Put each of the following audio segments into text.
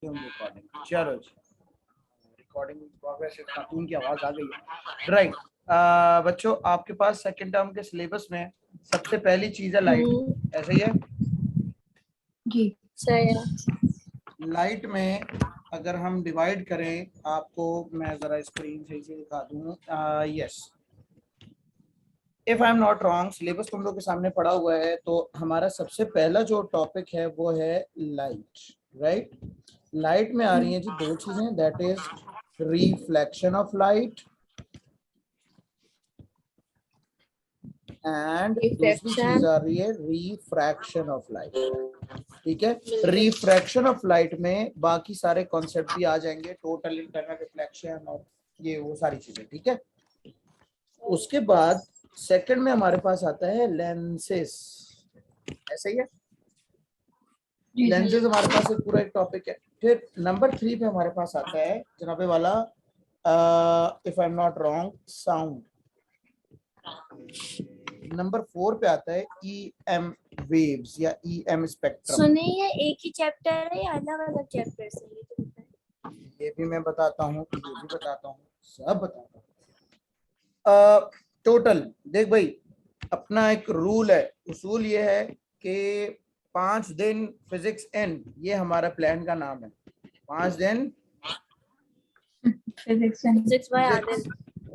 Recording, चलो जी, recording progress, खातून की आवाज आ गई है। राइट, बच्चों आपके पास सेकंड टर्म के सिलेबस में सबसे पहली चीज है लाइट, ऐसे ही है जी सही है। लाइट में अगर हम डिवाइड करें, आपको मैं जरा स्क्रीन सही से दिखा दूं, yes, if I am not wrong, syllabus तुम लोग के सामने पड़ा हुआ है, तो हमारा सबसे पहला जो टॉपिक है वो है लाइट। राइट, लाइट में आ रही है जी दो चीजें, that is reflection of light and दूसरी चीज आ रही है रिफ्रैक्शन ऑफ लाइट। ठीक है, रिफ्रैक्शन ऑफ लाइट में बाकी सारे कॉन्सेप्ट भी आ जाएंगे, टोटल इंटरनल रिफ्लेक्शन और ये वो सारी चीजें। ठीक है, उसके बाद सेकंड में हमारे पास आता है लेंसेस, ऐसा ही है, लेंसेज हमारे पास एक पूरा एक टॉपिक है। फिर नंबर 3 पे हमारे पास आता है जनाबे वाला, if I am not wrong, sound. Number 4 पे आता है ई एम वेव्स या ई एम स्पेक्ट्रम। सुनिए, एक ही चैप्टर है या अलग अलग चैप्टर से? ये भी मैं बताता हूँ, ये भी बताता हूँ, सब बताता हूँ। टोटल देख भाई, अपना एक रूल है, उसूल ये है कि 5 दिन फिजिक्स इन, ये हमारा प्लान का नाम है, 5 दिन फिजिक्स बाय आदिल।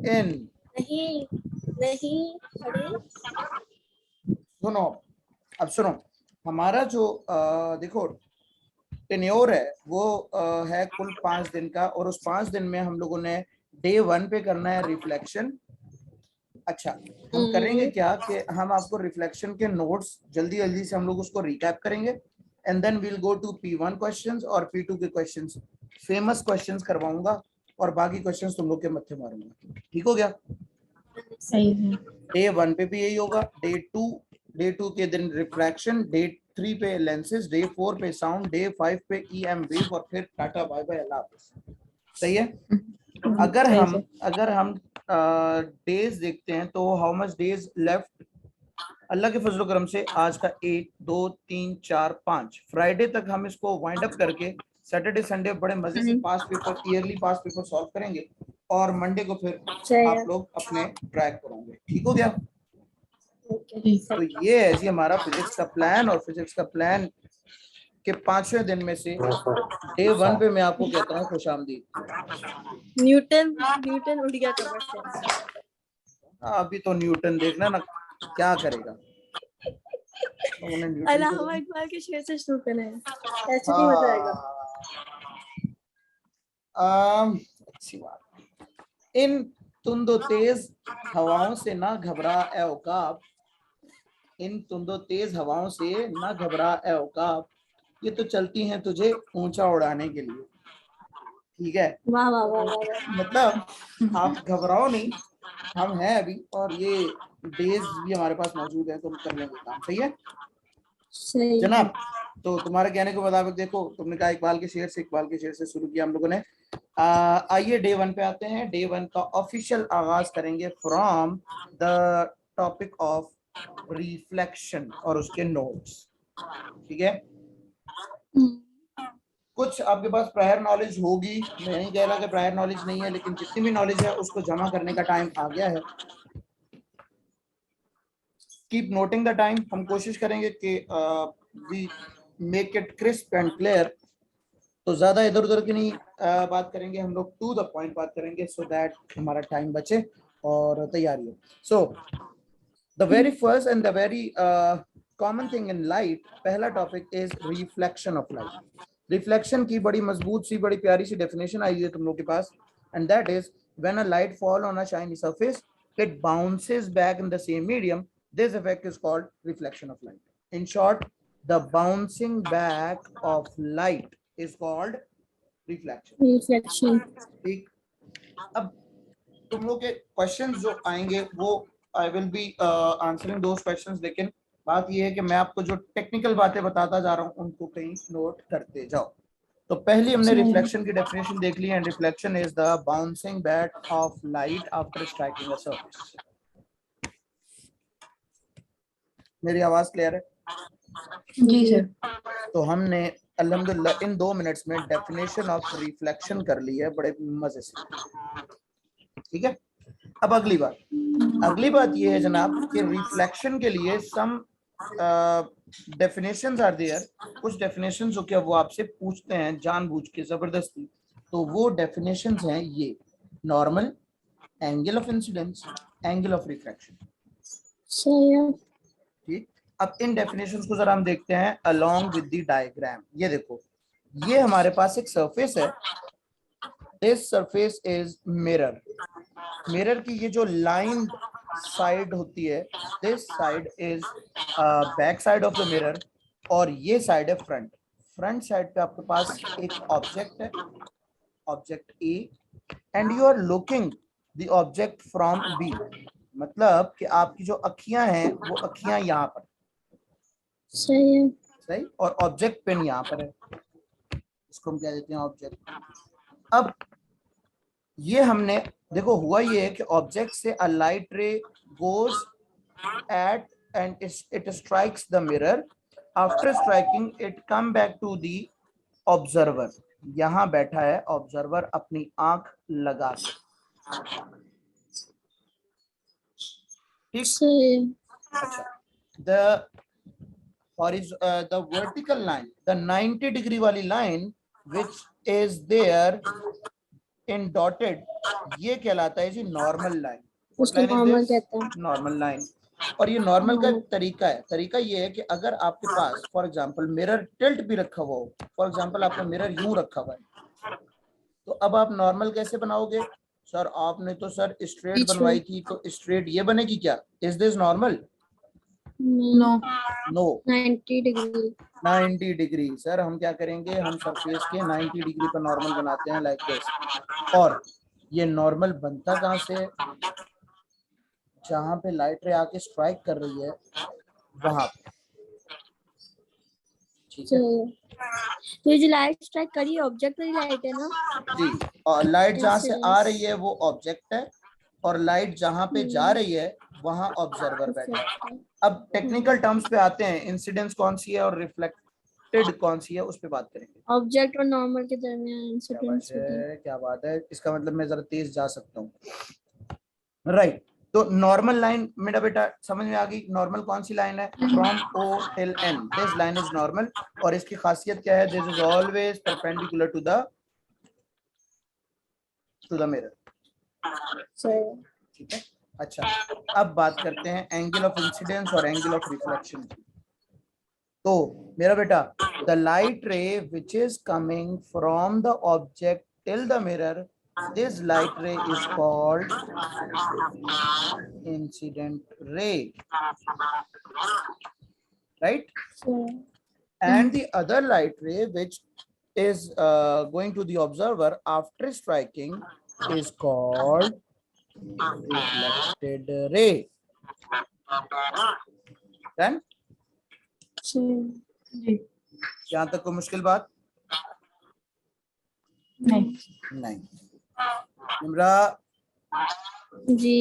इन। नहीं नहीं, अरे सुनो, अब सुनो, हमारा जो देखो टेन्योर है वो है कुल 5 दिन का, और उस 5 दिन में हम लोगों ने डे 1 पे करना है रिफ्लेक्शन। अच्छा, हम करेंगे क्या कि हम आपको रिफ्लेक्शन के नोट्स जल्दी जल्दी से हम लोग उसको रिकैप करेंगे, and then we'll go to P1 questions और P2 के क्वेश्चंस, फेमस क्वेश्चंस करवाऊंगा और बाकी क्वेश्चंस तुम लोग के मत्थे मारूंगा। ठीक हो गया? सही है। डे 1 पे भी यही होगा, डे टू के दिन रिफ्रैक्शन, डे 3 पे लेंसेज, डे 4 पे साउंड, डे 5 पे EM वेव, और फिर टाटा बाय बाय अल्लाह हाफिज़। सही है? अगर हम डेज देखते हैं तो हाउ मच डेज लेफ्ट, अल्लाह के फजल करम से आज का 1 2 3 4 5 फ्राइडे तक हम इसको वाइंड अप करके सैटरडे संडे बड़े मजे से past paper, yearly past paper solve करेंगे, और मंडे को फिर आप लोग अपने ट्रैक करेंगे। ठीक हो गया? तो ये है जी हमारा फिजिक्स का प्लान, और फिजिक्स का प्लान के 5वें दिन में से डे 1 पे मैं आपको कहता हूँ खुशामदीद। न्यूटन न्यूटन उड़ गया कमर से। अभी तो न्यूटन देखना ना क्या करेगा। अल्लाहुम्मा इकबाल के शेर से शुरू करें, ऐसे नहीं मजा आएगा। अच्छी बात। इन तुंदो तेज हवाओं से ना घबरा ए औकाब, इन तुंदो तेज हवाओं से ना घबरा ए औकाब, ये तो चलती हैं तुझे ऊंचा उड़ाने के लिए। ठीक है, वाह वाह वाह वाह। मतलब आप घबराओ नहीं, हम हैं अभी, और ये डेज भी हमारे पास मौजूद है, तो हम कर लेंगे काम। सही है सही जनाब? तो तुम्हारे कहने के मुताबिक देखो, तुमने कहा इकबाल के शेर से शुरू किया हम लोगों ने। आइए डे 1 पे आते हैं। डे 1 का ऑफिशियल आगाज करेंगे from the topic of reflection और उसके नोट्स। ठीक है, कुछ आपके पास प्रायर नॉलेज होगी, मैं नहीं कह रहा कि प्रायर नॉलेज नहीं है, लेकिन जितनी भी नॉलेज है उसको जमा करने का टाइम आ गया है। कीप नोटिंग द टाइम, हम कोशिश करेंगे कि we make it crisp and clear, तो ज्यादा इधर उधर की नहीं बात करेंगे, हम लोग टू द पॉइंट बात करेंगे, सो दैट हमारा टाइम बचे और तैयारी हो। So the very first and the very common thing in light, पहला topic is reflection of light. Reflection की बड़ी मजबूत सी बड़ी प्यारी सी डेफिनेशन आई है तुम लोग के पास, and that is when a light fall on a shiny surface it bounces back in the same medium, this effect is called reflection of light. In short, the bouncing back of light is called reflection. ठीक, अब तुम लोग के questions जो आएंगे वो I will be answering those questions, लेकिन बात ये है कि मैं आपको जो टेक्निकल बातें बताता जा रहा हूँ उनको कहीं नोट करते जाओ। तो पहली हमने रिफ्लेक्शन की डेफिनेशन देख ली, and reflection is the bouncing back of light after striking a surface. मेरी आवाज क्लियर है? जी सर। तो हमने अल्हम्दुलिल्लाह इन 2 मिनट्स में डेफिनेशन ऑफ रिफ्लेक्शन कर ली है बड़े मजे से। ठीक है, अब अगली बात ये है जनाब कि रिफ्लेक्शन के लिए सम डेफिनेशंस आर देयर, कुछ डेफिनेशंस जो क्या वो आपसे पूछते हैं जानबूझ के जबरदस्ती। तो वो डेफिनेशंस हैं ये: normal, angle of incidence, angle of reflection. सही है। ठीक, अब इन डेफिनेशंस को जरा हम देखते हैं अलोंग विद द डायग्राम। ये देखो, ये हमारे पास एक सरफेस है, this surface is mirror. Mirror की ये जो लाइन साइड होती है, this side is back side of the mirror और ये साइड है फ्रंट। फ्रंट साइड पे आपके पास एक ऑब्जेक्ट है, object A, and you are looking the object from B. मतलब कि आपकी जो अखियां हैं वो अखियां यहाँ पर, सही है। सही, और ऑब्जेक्ट पेन यहाँ पर है, इसको हम क्या देते हैं ऑब्जेक्ट। अब ये हमने देखो हुआ ये है कि ऑब्जेक्ट से a light ray goes at and it strikes the mirror, after striking it come back to the observer. यहां बैठा है ऑब्जर्वर अपनी आंख लगा के। ठीक, सही है। अच्छा, the the vertical line, the 90 degree वाली line which is there in dotted, ये कहलाता है जी नॉर्मल लाइन। उसको नॉर्मल कहते हैं। Normal line. और ये नॉर्मल का नॉर्मल। तरीका है, तरीका ये है कि अगर आपके पास फॉर एग्जांपल मिरर टिल्ट भी रखा हुआ हो, फॉर एग्जांपल आपका मिरर यूं रखा हुआ है, तो अब आप नॉर्मल कैसे बनाओगे? सर आपने तो सर स्ट्रेट बनवाई थी, तो स्ट्रेट ये बनेगी क्या? Is this normal? No. No, 90 degree. 90 degree. Sir हम क्या करेंगे, हम सरफेस के 90 डिग्री पर नॉर्मल बनाते हैं लाइक दिस। और ये नॉर्मल बनता कहाँ से है? जहां पे लाइट रे आके स्ट्राइक कर रही है वहां पे। ठीक है तो ये जो लाइट स्ट्राइक करी है ऑब्जेक्ट वाली लाइट है ना जी, और लाइट जहां से आ Incidence। रही है वो ऑब्जेक्ट है, और लाइट जहां पे जा रही है वहां ऑब्जर्वर बैठा है। अब टेक्निकल टर्म्स पे आते हैं, इंसिडेंस कौन सी है और रिफ्लेक्टेड कौन सी है, उस पे बात करेंगे। ऑब्जेक्ट और नॉर्मल के दरमियान क्या बात इंसिडेंस होती है। है, क्या बात है, इसका मतलब मैं जरा तेज जा सकता हूँ। राइट, तो नॉर्मल लाइन मेरा बेटा समझ में आ गई। नॉर्मल कौन सी लाइन है? From O till N, this line is normal. और इसकी खासियत क्या है? This is always perpendicular to the mirror. ठीक है, अच्छा, अब बात करते हैं एंगल ऑफ इंसिडेंस और एंगल ऑफ रिफ्लेक्शन की। तो मेरा बेटा, the light ray which is coming from the object till the mirror, this light ray is called incident ray, right? And the other light ray which is going to the observer after striking is called reflected ray. Then यहाँ तक कोई मुश्किल बात नहीं। निम्रा जी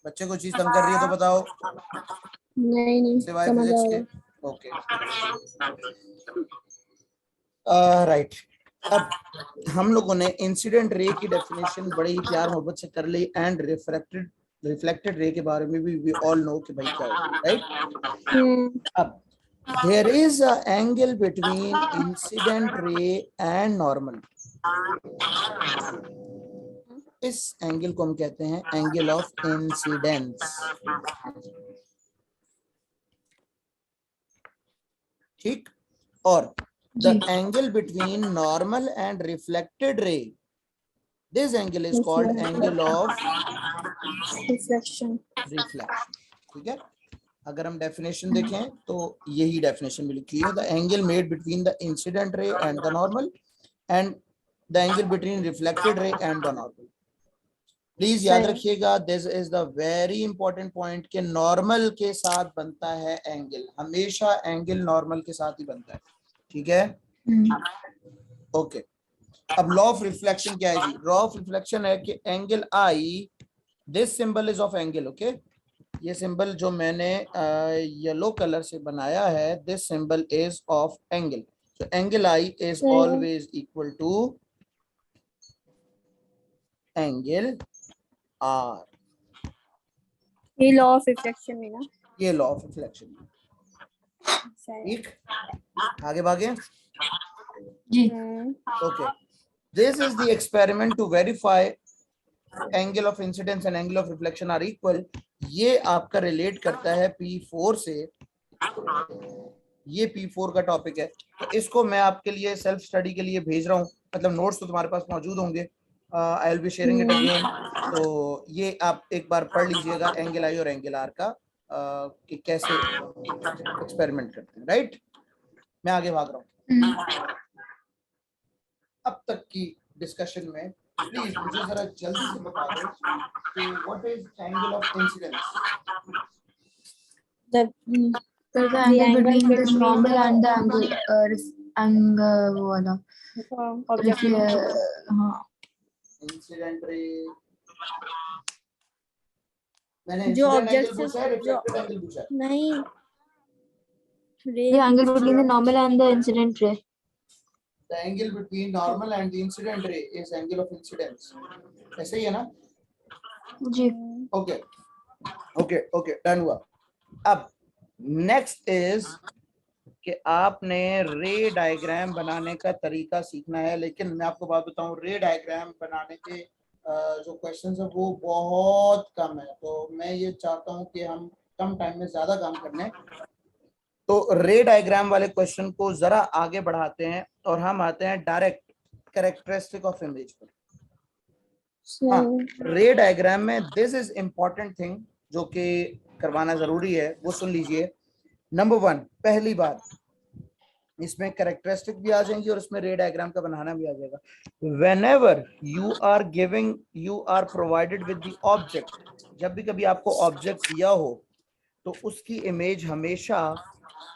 बच्चे को चीज तंग कर रही है तो बताओ। नहीं सिवाय समझ फिजिक्स आया। के। Okay, right. अब हम लोगों ने इंसिडेंट रे की डेफिनेशन बड़े ही प्यार मोहब्बत से कर ली, एंड रिफ्लेक्टेड रे के बारे में भी वी ऑल नो कि भाई क्या है, राइट? अब there is a angle between incident ray and normal. इस एंगल को हम कहते हैं एंगल ऑफ इंसिडेंस। ठीक, और the angle between normal and reflected ray, this angle is called angle of reflection. ठीक है, अगर हम डेफिनेशन देखें तो यही डेफिनेशन में लिखी है, the angle made between the incident ray and the normal and the angle between reflected ray and the normal। Please याद रखिएगा, this is the very important point कि नॉर्मल के साथ बनता है एंगल, हमेशा एंगल नॉर्मल के साथ ही बनता है। ठीक है, ओके। अब लॉ ऑफ रिफ्लेक्शन क्या है जी? लॉ ऑफ रिफ्लेक्शन है कि angle I, this symbol is of angle. Okay, ये सिंबल जो मैंने येलो कलर से बनाया है, this symbol is of angle. So angle I is always equal to angle R. ये लॉ ऑफ रिफ्लेक्शन है ना। ये लॉ ऑफ रिफ्लेक्शन। ठीक, आगे भागे। जी। Okay, this is the experiment to verify angle of incidence and angle of reflection are equal. ये आपका relate करता है P4 से, ये P4 का टॉपिक है। तो इसको मैं आपके लिए सेल्फ स्टडी के लिए भेज रहा हूँ, मतलब नोट्स तो तुम्हारे पास मौजूद होंगे। I will be sharing it again. तो ये आप एक बार पढ़ लीजिएगा एंगल आई और एंगल आर का कि कैसे एक्सपेरिमेंट करते हैं। राइट, मैं आगे भाग रहा हूँ। अब तक की डिस्कशन में प्लीज मुझे जरा जल्दी से बता दो कि what is angle of incidence. The angle between the normal and the angle वो वाला हाँ इंसिडेंट रे, मैंने जो इंसिडेंट ऑब्जेक्ट एंगल पूछा है, रिफ्लेक्टेड एंगल पूछा है? नहीं, the angle between the normal and the incident ray. The angle between normal and the incident ray is angle of incidence. ऐसे ही है ना? जी। ओके ओके ओके, डन हुआ। अब नेक्स्ट इज कि आपने रे डायग्राम बनाने का तरीका सीखना है। लेकिन मैं आपको बात बताऊं, रे डायग्राम बनाने के जो क्वेश्चंस है वो बहुत कम है। तो मैं ये चाहता हूं कि हम कम टाइम में ज्यादा काम कर लें। तो रे डायग्राम वाले क्वेश्चन को जरा आगे बढ़ाते हैं और हम आते हैं डायरेक्ट कैरेक्टरिस्टिक ऑफ इमेज पर। हाँ, रे डायग्राम में दिस इज इंपॉर्टेंट थिंग जो कि करवाना जरूरी है, वो सुन लीजिए। नंबर 1, पहली बात, इसमें कैरेक्टरिस्टिक भी आ जाएंगी और इसमें रे डायग्राम का बनाना भी आ जाएगा। Whenever you are giving, you are provided with the object, जब भी कभी आपको ऑब्जेक्ट दिया हो तो उसकी इमेज हमेशा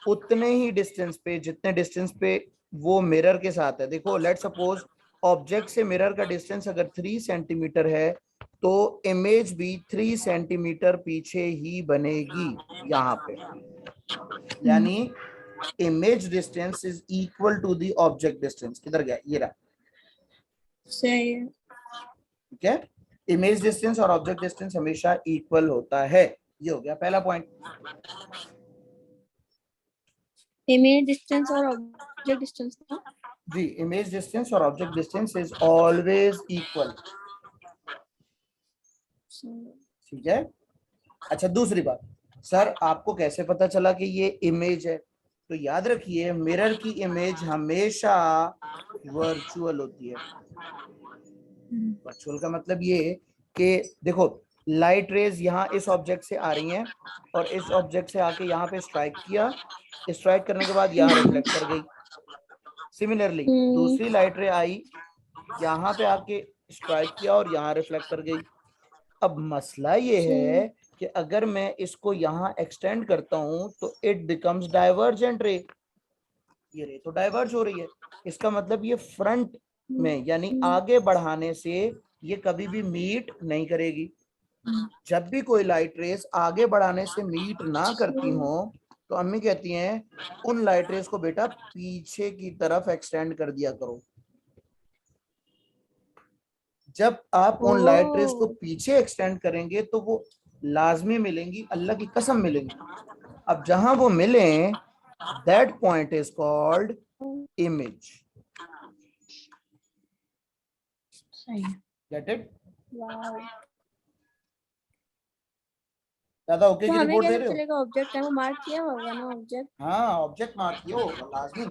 उतने ही डिस्टेंस पे, जितने डिस्टेंस पे वो मिरर के साथ है। देखो, लेट सपोज ऑब्जेक्ट से मिरर का डिस्टेंस अगर 3 सेंटीमीटर है तो इमेज भी 3 सेंटीमीटर पीछे ही बनेगी यहाँ पे, यानी image distance is equal to the object distance. किधर गया, ये रहा। सही है। ठीक है, इमेज डिस्टेंस और ऑब्जेक्ट डिस्टेंस हमेशा इक्वल होता है। ये हो गया पहला पॉइंट। इमेज डिस्टेंस और ऑब्जेक्ट डिस्टेंस ना जी, इमेज डिस्टेंस और object distance is always equal. ठीक है। अच्छा, दूसरी बात, सर आपको कैसे पता चला कि ये इमेज है? तो याद रखिए, मिरर की इमेज हमेशा वर्चुअल होती है। वर्चुअल का मतलब ये कि देखो, लाइट रेज यहाँ इस ऑब्जेक्ट से आ रही हैं और इस ऑब्जेक्ट से आके यहाँ पे स्ट्राइक किया, स्ट्राइक करने के बाद यहाँ रिफ्लेक्ट कर गई। सिमिलरली दूसरी लाइट रे आई, यहाँ पे आके स्ट्राइक किया और यहाँ रिफ्लेक्ट कर गई। अब मसला ये है कि अगर मैं इसको यहाँ एक्सटेंड करता हूं तो इट बिकम्स डाइवर्जेंट रे। ये रे तो डाइवर्ज हो रही है, इसका मतलब ये फ्रंट में यानी आगे बढ़ाने से ये कभी भी मीट नहीं करेगी। जब भी कोई लाइट रेस आगे बढ़ाने से मीट ना करती हो तो अम्मी कहती हैं उन लाइट रेस को बेटा पीछे की तरफ एक्सटेंड कर दिया करो। जब आप उन लाइट रेस को पीछे एक्सटेंड करेंगे तो वो लाजमी मिलेंगी, अल्लाह की कसम मिलेंगी। अब जहां वो मिले, that point is called image. Get it? दादा ओके की रिपोर्ट दे रहे हो? चलेगा, ऑब्जेक्ट है वो मार्क किया होगा ना ऑब्जेक्ट। हाँ, ऑब्जेक्ट मार्क किया होगा लाजमी।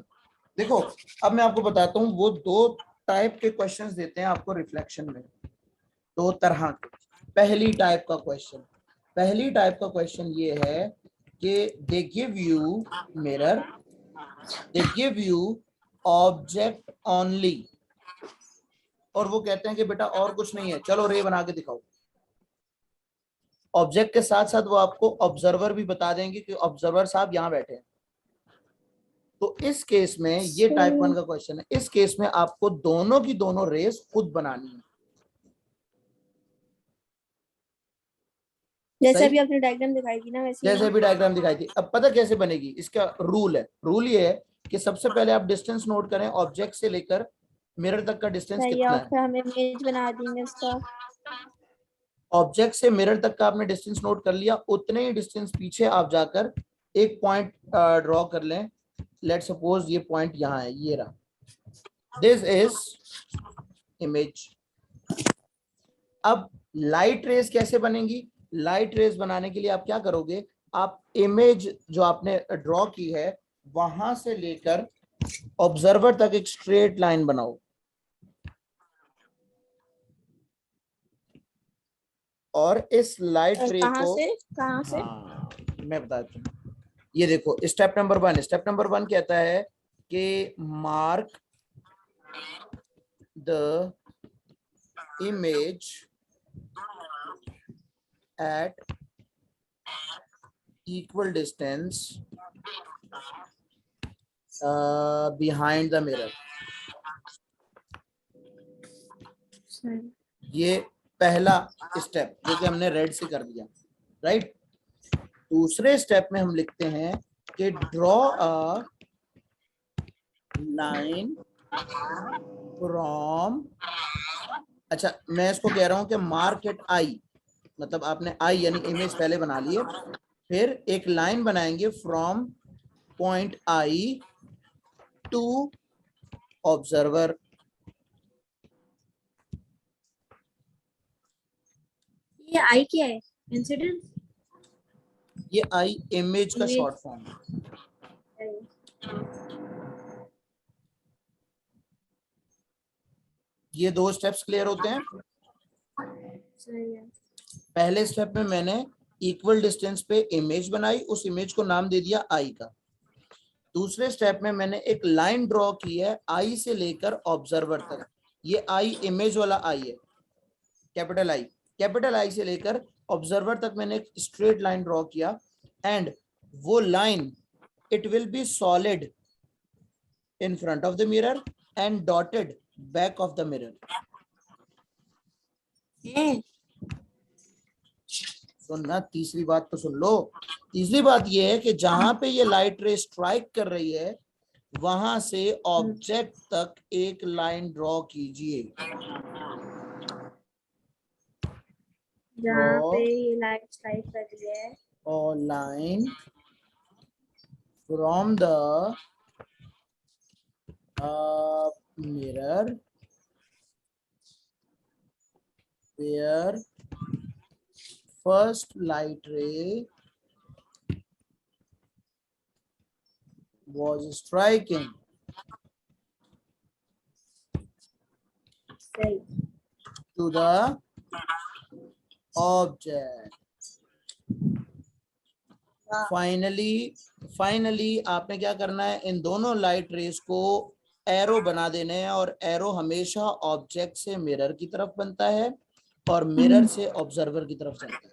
देखो, अब मैं आपको बताता हूँ, वो 2 टाइप के क्वेश्चंस देते हैं आपको रिफ्लेक्शन में, 2 तरह के। पहली टाइप का क्वेश्चन ये है कि they give you mirror, they give you object only, और वो कहते हैं कि बेटा और कुछ नहीं है, चलो रे बना के दिखाओ। ऑब्जेक्ट के साथ साथ वो आपको ऑब्जर्वर भी बता देंगे कि ऑब्जर्वर साहब यहाँ बैठे हैं। तो इस केस में ये टाइप 1 का क्वेश्चन है। इस केस में आपको दोनों की दोनों रेस खुद बनानी है। जैसे अभी आपने डायग्राम दिखाई थी ना, वैसे जैसे भी डायग्राम दिखाई थी। अब पता कैसे बनेगी, इसका रूल है। रूल ये है कि सबसे पहले आप डिस्टेंस नोट करें ऑब्जेक्ट से लेकर मिरर तक का डिस्टेंस सही है, कितना और है। फिर हम इमेज बना देंगे उसका। ऑब्जेक्ट से मिरर तक का आपने डिस्टेंस नोट कर लिया, उतने ही डिस्टेंस पीछे आप जाकर एक पॉइंट ड्रॉ कर लें। लेट सपोज ये पॉइंट यहाँ है, ये रहा, दिस इज इमेज। अब लाइट रेज कैसे बनेंगी? लाइट रेज बनाने के लिए आप क्या करोगे, आप इमेज जो आपने ड्रॉ की है वहां से लेकर ऑब्जर्वर तक एक स्ट्रेट लाइन बनाओ, और इस लाइट रे कहाँ को, से कहाँ से? हाँ मैं बताता हूँ, ये देखो स्टेप नंबर 1। स्टेप नंबर 1 कहता है कि mark the image at equal distance behind the mirror। ये पहला स्टेप जो कि हमने रेड से कर दिया, राइट। दूसरे स्टेप में हम लिखते हैं कि ड्रॉ अ लाइन फ्रॉम, अच्छा मैं इसको कह रहा हूं कि मार्क एट आई, मतलब आपने आई यानी इमेज पहले बना लिए, फिर एक लाइन बनाएंगे from point I to observer. ये आई क्या है? इंसिडेंट? ये आई इमेज का Image। शॉर्ट फॉर्म है। ये दो स्टेप्स क्लियर होते हैं। सही है। पहले स्टेप में मैंने इक्वल डिस्टेंस पे इमेज बनाई, उस इमेज को नाम दे दिया आई का। दूसरे स्टेप में मैंने एक लाइन ड्रॉ की है आई से लेकर ऑब्जर्वर तक, ये आई इमेज वाला आई है, कैपिटल आई। कैपिटल आई से लेकर ऑब्जर्वर तक मैंने एक स्ट्रेट लाइन ड्रॉ किया, एंड वो line it will be solid in front of the mirror and dotted back of the mirror. सुनना, तीसरी बात तो सुन लो। तीसरी बात ये है कि जहां पे ये लाइट रे स्ट्राइक कर रही है वहां से ऑब्जेक्ट तक एक लाइन ड्रॉ कीजिए। जहाँ पे ये लाइट स्ट्राइक कर रही है, और line from the mirror where first light ray was striking सही। to the object। फाइनली आपने क्या करना है, इन दोनों लाइट रेस को एरो बना देने हैं, और एरो हमेशा ऑब्जेक्ट से मिरर की तरफ बनता है और मिरर से ऑब्जर्वर की तरफ जाता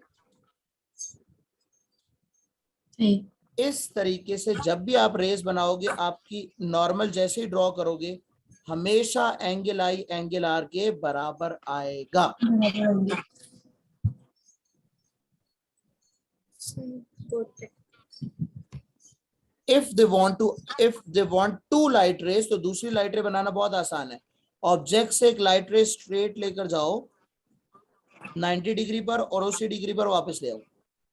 है। इस तरीके से जब भी आप रेस बनाओगे, आपकी नॉर्मल जैसे ही ड्रॉ करोगे हमेशा एंगल आई एंगल आर के बराबर आएगा। If they want to light rays, तो दूसरी लाइट रे बनाना बहुत आसान है। ऑब्जेक्ट से एक लाइट रे स्ट्रेट लेकर जाओ 90 डिग्री पर और उसी डिग्री पर वापस ले आओ।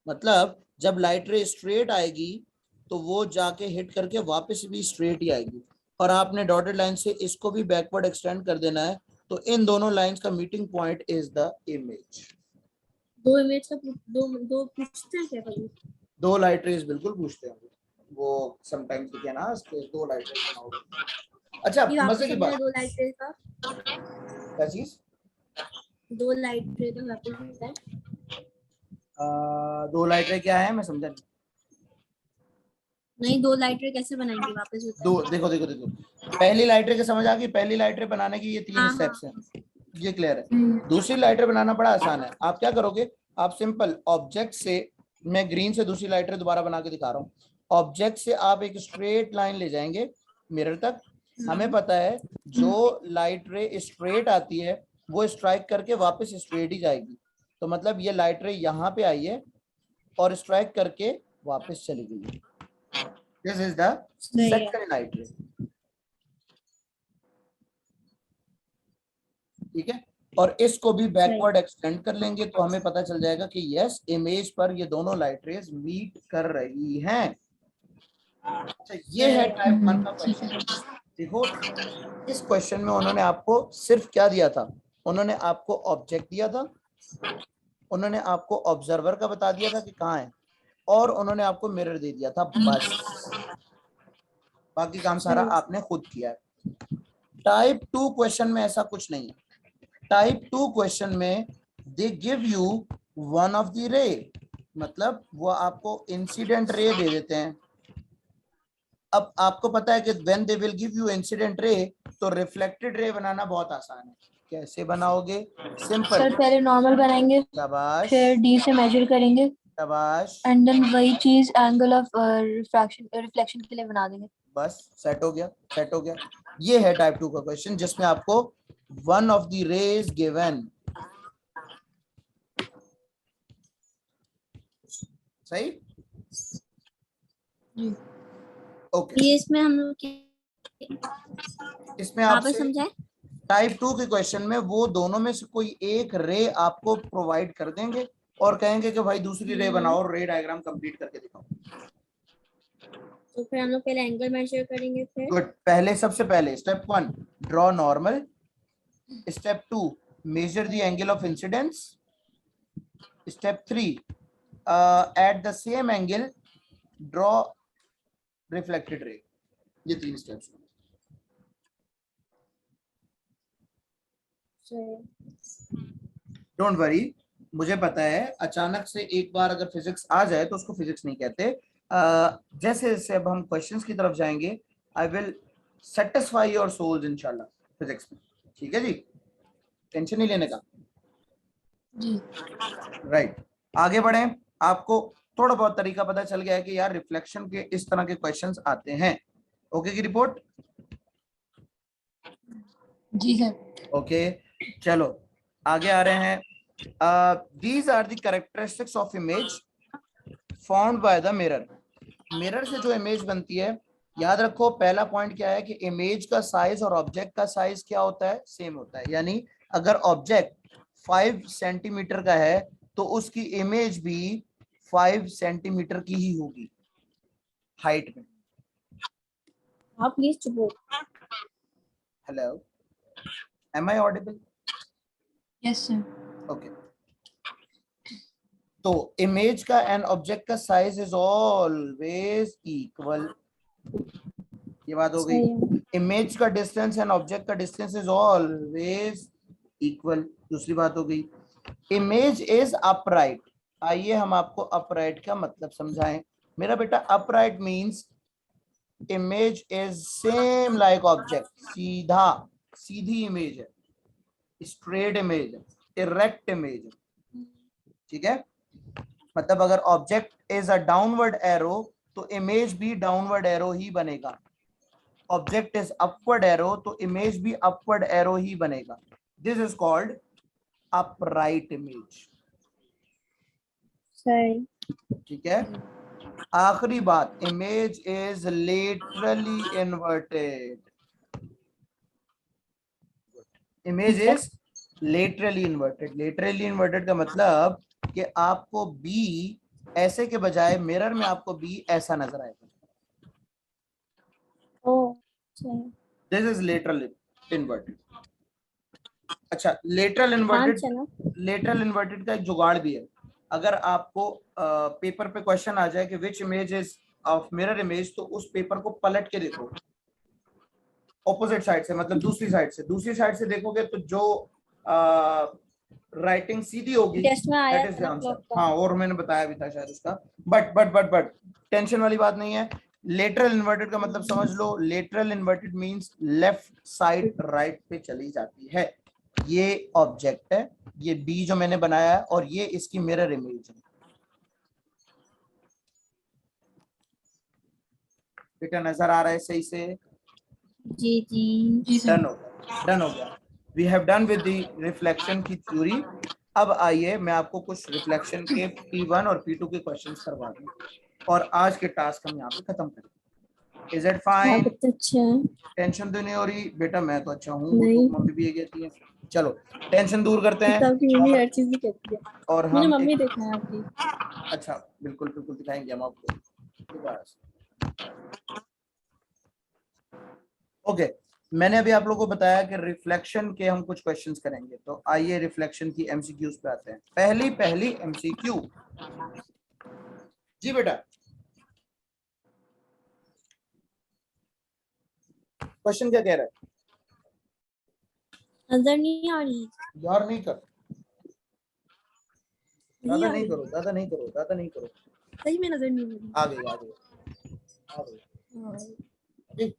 मतलब जब लाइट रे स्ट्रेट आएगी तो वो जाके हिट करके वापस भी स्ट्रेट ही आएगी, और आपने डॉटेड लाइन से इसको भी बैकवर्ड एक्सटेंड कर देना है। तो इन दोनों लाइंस का meeting point is the image. दो इमेज का दो पूछते हैं क्या कभी? दो लाइट रेस बिल्कुल पूछते हैं वो समटाइम्स, ठीक है ना, इसके दो लाइट रेस बनाओगे। अच्छा मजे की बात, दो लाइट रे का क्या चीज? दो लाइट रे का वापस होता है। दो लाइट रे क्या है, मैं समझा नहीं, दो लाइट रे कैसे बनाएंगे वापस होता है? दो, देखो देखो देखो, पहली लाइट रे के समझ आ गई। पहली लाइट रे बनाने की ये 3 स्टेप्स हैं, ये क्लियर है। दूसरी लाइट रे बनाना बड़ा आसान है। आप क्या करोगे, आप सिंपल ऑब्जेक्ट से, मैं ग्रीन से दूसरी लाइट रे दोबारा बना के दिखा रहा हूँ। ऑब्जेक्ट से आप एक स्ट्रेट लाइन ले जाएंगे मिरर तक। हमें पता है जो लाइट रे स्ट्रेट आती है वो स्ट्राइक करके वापस स्ट्रेट ही जाएगी, तो मतलब ये लाइट रे यहाँ पे आई है और स्ट्राइक करके वापस चली गई। This is the second light रे। ठीक है, और इसको भी बैकवर्ड एक्सटेंड कर लेंगे तो हमें पता चल जाएगा कि यस, इमेज पर ये दोनों लाइट रेज मीट कर रही हैं। अच्छा, ये है टाइप 1 का क्वेश्चन। देखो, इस क्वेश्चन में उन्होंने आपको सिर्फ क्या दिया था, उन्होंने आपको ऑब्जेक्ट दिया था, उन्होंने आपको ऑब्जर्वर का बता दिया था कि कहाँ है, और उन्होंने आपको मिरर दे दिया था, बस। बाकी काम सारा आपने खुद किया है। टाइप 2 क्वेश्चन में ऐसा कुछ नहीं है। टाइप 2 क्वेश्चन में they give you one of the रे, मतलब वो आपको इंसिडेंट रे दे देते हैं। अब आपको पता है कि when they will give you incident ray, तो रिफ्लेक्टेड रे बनाना बहुत आसान है। कैसे बनाओगे? सिंपल। सर पहले नॉर्मल बनाएंगे, शाबाश, फिर डी से मेजर करेंगे, शाबाश, एंड देन वही चीज एंगल ऑफ रिफ्लेक्शन के लिए बना देंगे। बस सेट हो गया, सेट हो गया। ये है टाइप 2 का क्वेश्चन जिसमें आपको one of the rays given. सही? जी। ओके, ये इसमें हम लोग इसमें आप आपसे समझाए? टाइप 2 के क्वेश्चन में वो दोनों में से कोई एक रे आपको प्रोवाइड कर देंगे और कहेंगे कि भाई दूसरी रे बनाओ, रे डायग्राम कंप्लीट करके दिखाओ। तो फिर हम लोग पहले एंगल मेजर करेंगे, फिर गुड। पहले, सबसे पहले step 1 draw normal, step 2 measure the angle of incidence, step 3 at the same angle draw reflected ray. ये 3 स्टेप्स। डोंट वरी, मुझे पता है अचानक से एक बार अगर फिजिक्स आ जाए तो उसको फिजिक्स नहीं कहते। जैसे जैसे अब हम क्वेश्चंस की तरफ जाएंगे, I will satisfy your souls इंशाल्लाह फिजिक्स में। ठीक है जी, टेंशन नहीं लेने का। जी। राइट, आगे बढ़े। आपको थोड़ा बहुत तरीका पता चल गया है कि यार रिफ्लेक्शन के इस तरह के क्वेश्चंस आते हैं। ओके की रिपोर्ट? जी सर। ओके, चलो आगे आ रहे हैं। these are the characteristics of image found by the mirror। Mirror से जो इमेज बनती है, याद रखो पहला पॉइंट क्या है कि इमेज का साइज और ऑब्जेक्ट का साइज क्या होता है? सेम होता है। यानी अगर ऑब्जेक्ट 5 सेंटीमीटर का है तो उसकी इमेज भी 5 सेंटीमीटर की ही होगी हाइट में। आप प्लीज चुप हो। Hello, am I audible? Yes sir. Okay, तो इमेज का एंड ऑब्जेक्ट का साइज इज ऑलवेज इक्वल। ये बात हो गई। इमेज का डिस्टेंस एंड ऑब्जेक्ट का डिस्टेंस इज ऑलवेज इक्वल। दूसरी बात हो गई, इमेज इज अपराइट। आइए हम आपको अपराइट का मतलब समझाएं। मेरा बेटा, upright means image is same like object. सीधा, सीधी इमेज है, स्ट्रेट इमेज है, इरेक्ट इमेज है। ठीक है, मतलब अगर object is a downward arrow तो इमेज भी डाउनवर्ड एरो ही बनेगा। ऑब्जेक्ट इज अपवर्ड एरो तो इमेज भी अपवर्ड एरो ही बनेगा। This is called upright image. सही। ठीक है, आखिरी बात, image is laterally inverted. Image is laterally inverted. Laterally inverted का मतलब कि आपको बी ऐसे के बजाय मिरर में आपको बी ऐसा नजर आएगा। ओ, दिस इज लेटरल इन्वर्टेड। अच्छा, लेटरल इन्वर्टेड का एक जुगाड़ भी है। अगर आपको पेपर पे क्वेश्चन आ जाए कि which image is of mirror image, तो उस पेपर को पलट के देखो ऑपोजिट साइड से, मतलब दूसरी साइड से देखोगे तो जो राइटिंग सीधी होगी टेस्ट में आया दैट इज द था ना आंसर। क्लॉक का। हाँ, और मैंने बताया भी था शायद उसका। बट टेंशन वाली बात नहीं है। लेटरल इन्वर्टेड का मतलब समझ लो, lateral inverted means left side right पे चली जाती है। ये ऑब्जेक्ट है, ये बी जो मैंने बनाया है, और ये इसकी मिरर इमेज है। बेटा नजर आ रहा है सही से? जी जी। डन हो गया, डन हो गया। We have done with the reflection की थ्योरी। अब आइए मैं आपको कुछ रिफ्लेक्शन के P1 और P2 के क्वेश्चंस करवा दूं और आज के टास्क हम यहाँ पे खत्म करें। Is it fine? आप अच्छा है। टेंशन तो नहीं हो रही बेटा, मैं तो अच्छा हूँ, नहीं। मम्मी भी ये कहती है। चलो टेंशन दूर करते हैं तो आपकी मम्मी हर चीज ही कहती है। और मुझे हम मम्मी देखना है आपकी। अच्छा बिल्कुल बिल्कुल दिखाएंगे हम आपको। ओके मैंने अभी आप लोगों को बताया कि रिफ्लेक्शन के हम कुछ क्वेश्चंस करेंगे, तो आइए रिफ्लेक्शन की एमसीक्यूज पे आते हैं। पहली एमसीक्यू जी बेटा, क्वेश्चन क्या कह रहा है? नजर नहीं आ रही। यार नहीं कर, नहीं ज्यादा आ नहीं रही। करो, ज्यादा नहीं करो, ज्यादा नहीं करो। सही में नजर नहीं आ रही। आ गई आ गई आ गई। हाँ। ठीक।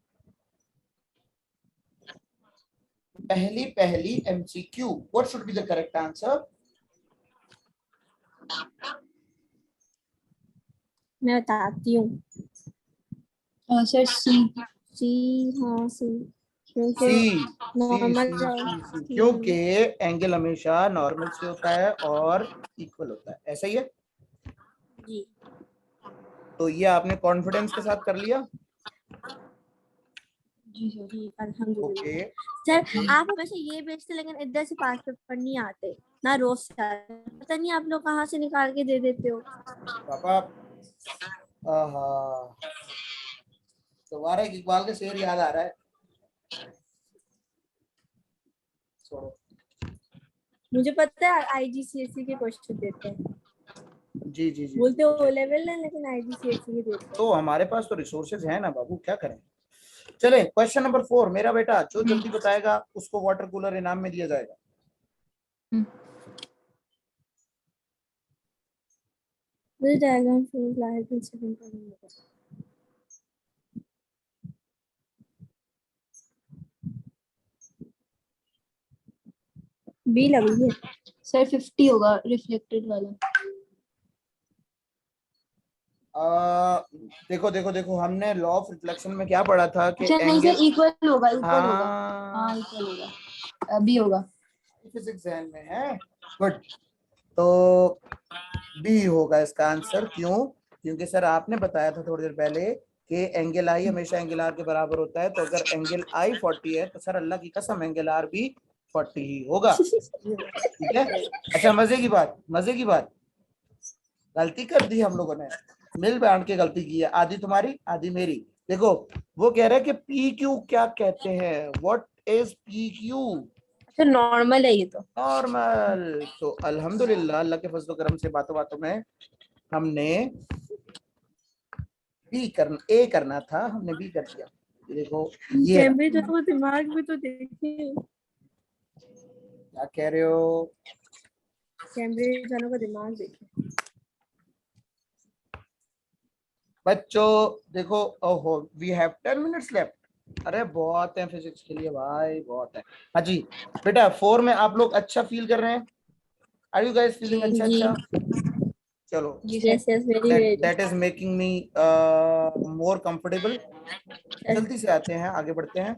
पहली MCQ, what should be the correct answer? मैं बताती हूँ। सर सी। सी। हाँ सी। क्योंकि सी नॉर्मल क्योंकि एंगल हमेशा नॉर्मल से होता है और इक्वल होता है, ऐसा ही है। जी। तो ये आपने कॉन्फिडेंस के साथ कर लिया। जी सर। जी अल्हम्दुलिल्लाह। ओके सर आप हमेशा ये बेचते लेकिन इधर से पास पेपर नहीं आते ना, रोज से आते। पता नहीं आप लोग कहाँ से निकाल के दे देते हो। पापा, आहा दोबारा एक इकबाल का शेर याद आ रहा है, छोड़ो। मुझे पता है आईजीसीएसई के क्वेश्चन देते हैं। जी जी जी बोलते जी। हो लेवल है लेकिन आईजीसीएसई के देते हैं। तो हमारे पास तो रिसोर्सेज है ना बाबू, क्या करें। चले क्वेश्चन नंबर 4, मेरा बेटा जो जल्दी बताएगा उसको वाटर कूलर इनाम में दिया जाएगा। मुझे डायग्राम फिर लाइट इंसिडेंट करना। बी लगी है। सर 50 होगा रिफ्लेक्टेड वाला। देखो देखो देखो, हमने लॉ ऑफ रिफ्लेक्शन में क्या पढ़ा था कि अच्छा नहीं एंगल, सर, इक्वल होगा, इक्वल होगा। हाँ हाँ इक्वल होगा, बी होगा। फिजिक्स ध्यान में है, गुड। तो बी होगा इसका आंसर। क्यों? क्योंकि सर आपने बताया था थोड़ी देर पहले कि एंगल आई हमेशा एंगल आर के बराबर होता है, तो अगर एंगल आई 40 है तो सर अल्लाह की कसम एंगल आर भी 40 ही होगा। ठीक है। अच्छा मजे की बात, मजे की बात, गलती कर दी हम लोगों ने, मिल बांट के गलती की है, आधी तुम्हारी आधी मेरी। देखो वो कह रहा है कि पी क्यू क्या कहते हैं, व्हाट इज पी क्यू? तो नॉर्मल है ये तो। नॉर्मल। तो अल्हम्दुलिल्लाह अल्लाह के फजल करम से बातों बातों में हमने बी करना, ए करना था, हमने बी कर दिया। देखो ये रहा। कैमरे तो दिमाग भी तो देखिए। क्या कह रहे हो? कैमरे वालों का दिमाग देखिए। बच्चों देखो, ओहो वी हैव 10 मिनट्स लेफ्ट। अरे बहुत है फिजिक्स के लिए भाई, बहुत है। हाँ जी बेटा, 4 में आप लोग अच्छा फील कर रहे हैं? आर यू गाइस फीलिंग अच्छा जी। अच्छा? चलो जी yes yes very very. That is making me more comfortable. जल्दी से आते हैं, आगे बढ़ते हैं।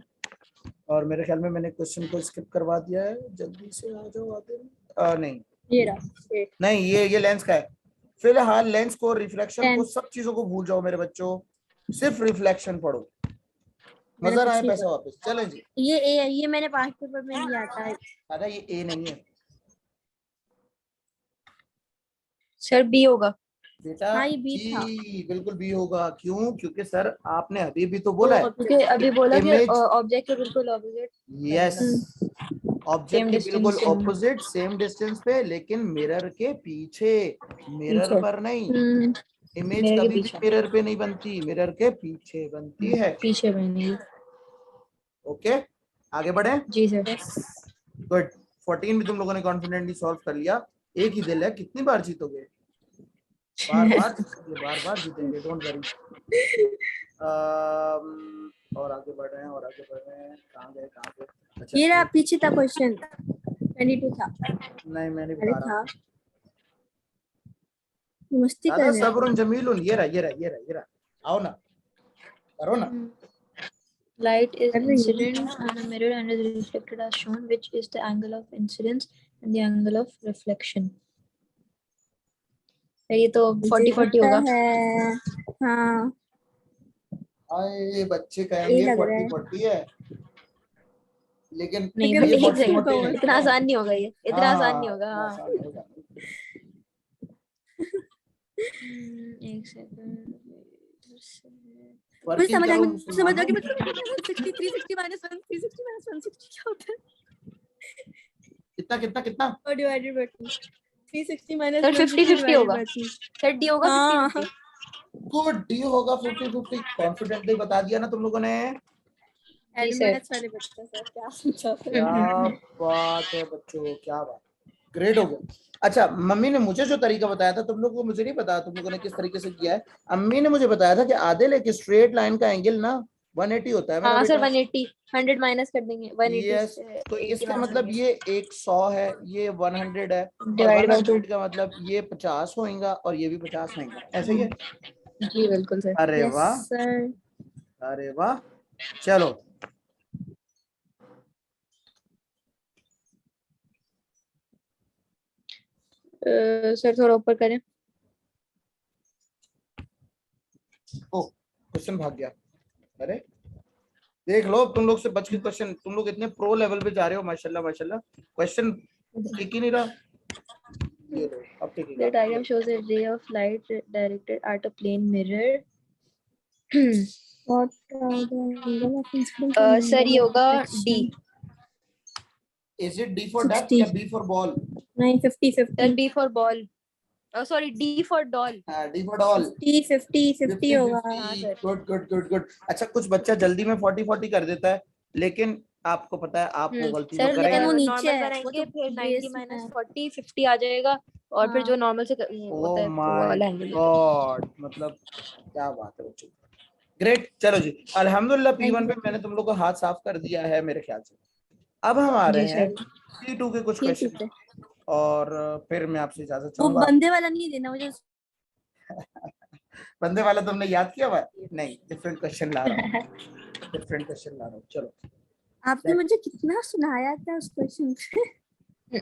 और मेरे ख्याल में मैंने क्वेश्चन को स्किप करवा दिया है, जल्दी से आ जाओ आगे। नहीं ये रहा। नहीं, ये लेंस का है। फिलहाल लेंस को, रिफ्लेक्शन को, 10 सब चीजों को भूल जाओ मेरे बच्चों, सिर्फ रिफ्लेक्शन पढ़ो, मैंने मजा ना कुछ आए नहीं पैसा पढ़ा। वापस। चलें जी। ये ए है, ये मैंने पास पेपर में लिया था। दादा ये ए नहीं है सर बी होगा। बेटा, हाँ ये बी था। जी बिल्कुल भी होगा। क्यों? क्योंकि सर आपने अभी भी तो वो बोला है क्योंकि अभी बोला कि इमेज, ऑब्जेक्ट के बिल्कुल ऑपोजिट यस लगेगा। ऑब्जेक्ट सेम के बिल्कुल डिस्टेंस। ऑपोजिट सेम डिस्टेंस पे, लेकिन मिरर के पीछे, मिरर पीछे। पर नहीं। इमेज मेरे के कभी भी पीछे। मिरर पे नहीं बनती, मिरर के पीछे बनती है। पीछे बनेगी। ओके आगे बढ़े। जी सर। गुड। 14 भी तुम लोगों ने कॉन्फिडेंटली सॉल्व कर लिया। एक ही दिल है, कितनी बार जीतोगे? बार बार जीतेंगे, बार बार जीतेंगे, डोंट वरी। और आगे बढ़ रहे हैं, और आगे बढ़ रहे हैं, कहाँ गए कहाँ गए? अच्छा ये रहा पीछे था क्वेश्चन। 22 था। नहीं मैं नहीं अरे बता रहा था। हूँ। मस्ती कर दादा रहे सब्रुन हैं। जमीलुन, ये रहा ये रहा ये रहा ये रहा, आओ ना, करो ना। Light is कर रही हूँ। incident on a mirror and is reflected as shown, which is the angle of incidence and the angle of reflection. ये तो मुझे 40-40 पता होगा। है। हाँ आए बच्चे यही कहेंगे लग रहा 40 है। 40 है, लेकिन नहीं, लेकिन but ये एक 40 second, 40 नहीं इतना है। आसान नहीं होगा ये, इतना आसान नहीं होगा। इतना हाँ। आसान होगा। एक सेकंड। मुझे वर्किंग समझ आ करो गया, मुझे समझ आ मुसलमानों। गया, 160 360 -1 360 -160 क्या होता है? कितना कितना कितना और डिवाइडेड बाय 2, 360 सर 50-50 divided होगा। by 2। सर डी होगा हाँ 50-50। गुड, डी होगा 50 50, कॉन्फिडेंटली बता दिया ना तुम लोगों ने। जी सर। एडमिट्स वाले बच्चे सर क्या समझा रहे क्या बात है बच्चों, क्या बात, ग्रेट हो गया। अच्छा, मम्मी ने मुझे जो तरीका बताया था, तुम लोगों को मुझे नहीं पता तुम लोगों ने किस तरीके से किया है। अम्मी ने मुझे बताया था कि आदिल एक स्ट्रेट लाइन का एंगल ना 180 होता है मेरा हाँ सर बेटा। 180, 100 माइनस कर देंगे 180 यस, से तो 80 इसका माइनस मतलब करेंगे। ये एक 100 है, ये 100 है, और डिवाइड बाय 2। 100 का मतलब ये 50 होगा और ये भी 50 होगा, ऐसे ही है। जी बिल्कुल सर। अरे यस वाह, सर। अरे वाह, चलो सर थोड़ा ऊपर करें। ओ क्वेश्चन भाग गया। अरे देख लो, तुम लोग से बच के क्वेश्चन, तुम लोग इतने प्रो लेवल पे जा रहे हो, माशाल्लाह माशाल्लाह, क्वेश्चन टिक ही नहीं रहा। ये लो अब टिकेगा। The diagram shows a ray of light directed at a plane mirror. What are the angle of incidence and sir ये angle of होगा D. reflection? Is it D for duck 60 या बी फॉर बॉल? नहीं 50 sir 50 B for ball, sorry D for doll. D for doll. 50 होगा। हाँ sir. Good good good good. अच्छा, कुछ बच्चा जल्दी में 40 40 कर देता है, लेकिन आपको पता है आप वो गलती तो सर लेकिन वो करेंगे। नीचे नॉर्मल है, वो बनाएंगे तो फिर 90 बेस में माइनस है। 40 50 आ जाएगा, और फिर हाँ। जो नॉर्मल से ओ होता है वो माय वाला एंगल। गॉड, मतलब क्या बात है बच्चों, ग्रेट। चलो जी, अल्हम्दुलिल्लाह P1 पे मैंने तुम लोग को हाथ साफ कर दिया है मेरे ख्याल से। अब हम आ जी रहे हैं सर। P2 के कुछ ठीक क्वेश्चन, है, और फिर मैं आपसे इजाजत वो चाहूंगा। बंदे वाला नहीं देना मुझे। बंदे वाला तुमने याद किया हुआ है? नहीं, डिफरेंट क्वेश्चन ला रहा हूँ, डिफरेंट क्वेश्चन ला रहा हूँ। चलो आपने मुझे कितना सुनाया था उस क्वेश्चन पे।